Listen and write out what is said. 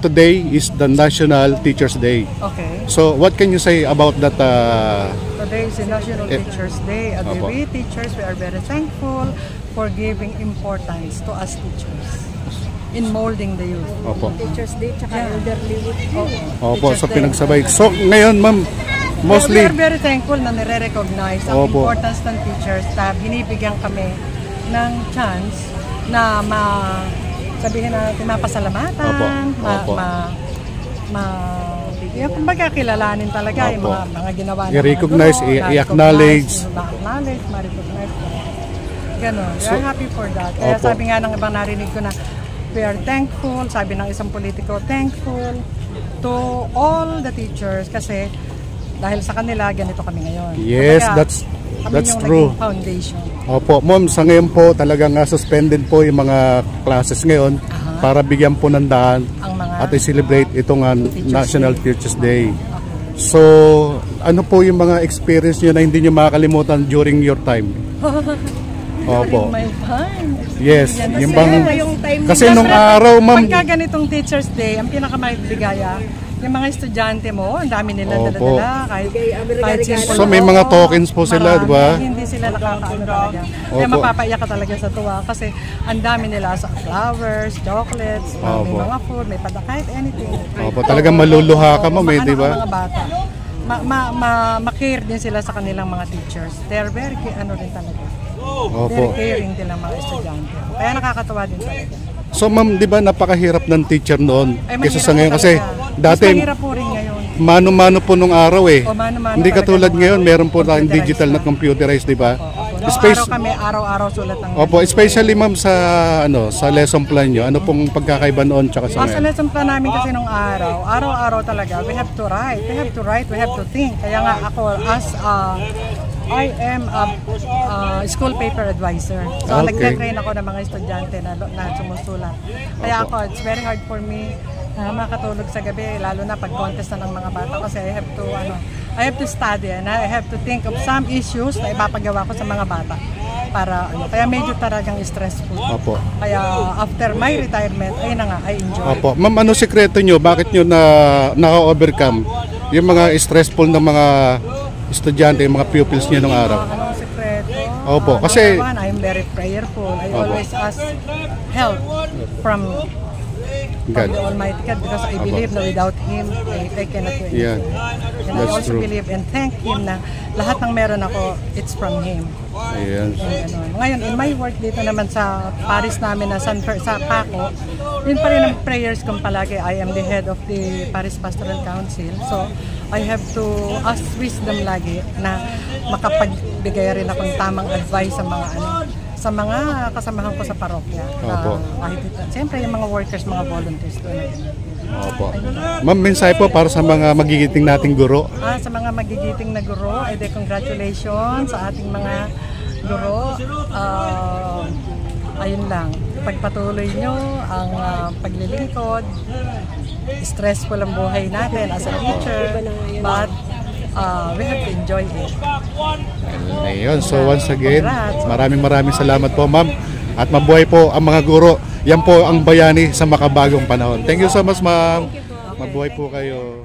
today is the National Teachers Day. Okay. So what can you say about that? Today is the National Teachers Day. And we teachers, we are very thankful for giving importance to us teachers in molding the youth. Opo. Teachers Day tsaka elderly youth. Opo, so pinagsabay. So ngayon ma'am, mostly we are very thankful na nire-recognize ang importance ng teachers na binibigyan kami ng chance na sabihin natin mapasalamatan, kumbaga kilalanin talaga yung mga ginawa na i-recognize, i-acknowledge, ma-recognize. Ganon. We are happy for that. Kaya sabi nga ng ibang narinig ko na we are thankful, sabi ng isang politiko, thankful to all the teachers kasi dahil sa kanila, ganito kami ngayon. Yes, kaya, that's true. Foundation. Opo, ma'am, sa ngayon po talagang suspended po yung mga classes ngayon para bigyan po ng daan at i-celebrate itong National Teachers Day. So, ano po yung mga experience nyo na hindi nyo makakalimutan during your time? Opo. My time. Yes, yung bang kasi nung siyempre, araw, ma'am. Pagka ganitong Teachers Day, ang pinakamaligaya, yung mga estudyante mo, ang dami nila dala-dala, kahit simple. So may mga tokens po sila, di ba? Hindi sila nakakaano talaga. Kaya mapapaiyak ka talaga sa tuwa kasi ang dami nila sa flowers, chocolates, may mga food, may kahit anything. Opo, talagang maluluha ka, ma'am, di ba? Mga bata. Ma-care din sila sa kanilang mga teachers. They're very din talaga. Very caring din ang mga estudyante. Kaya nakakatawa din talaga. So ma'am, di ba napakahirap ng teacher noon kaysa sa ngayon kasi dati mahirap po rin ngayon. Mano-mano po nung araw Hindi katulad ngayon, meron po tayong digital na computerized, di ba? Araw kami, araw-araw sulat ng especially ma'am sa lesson plan nyo, ano pong pagkakaiba noon tsaka sa ngayon? Sa lesson plan namin kasi nung araw-araw talaga, we have to write, we have to think. Kaya nga ako, as I am a school paper advisor. So nagte-train ako ng mga estudyante na sumusulat. Kaya ako, it's very hard for me na makatulog sa gabi, lalo na pag contest na ng mga bata kasi I have to study and I have to think of some issues na ipapagawa ko sa mga bata para kaya medyo talagang stressful. Kaya after my retirement, ayun na nga, I enjoy. Ma'am, ano sikreto nyo? Bakit nyo naka-overcome yung mga stressful na mga estudyante, yung mga pupils niya nung araw? Anong sekreto? Kasi I'm very prayerful. I always ask help from God, the Almighty God, because I believe na without Him, I cannot do anything. And I also believe and thank Him na lahat ng meron ako, it's from Him. Ngayon, in my work dito naman sa Paris namin sa Paco, yun pa rin ang prayers kong palagi. I am the head of the Paris Pastoral Council. So, I have to ask wisdom lagi na makapagbigay rin akong tamang advice sa mga kasamahan ko sa parokya. Siyempre yung mga workers, mga volunteers doon. Ma'am, mensahe po para sa mga magigiting nating guro. Sa mga magigiting na guro, congratulations sa ating mga guro. Ayun lang, pagpatuloy nyo ang paglilingkod. Stressful ang buhay natin as a teacher, but we have to enjoy it. Ayun, so once again, maraming salamat po, ma'am. At mabuhay po ang mga guro. Yan po ang bayani sa makabagong panahon. Thank you so much, ma'am. Mabuhay po kayo.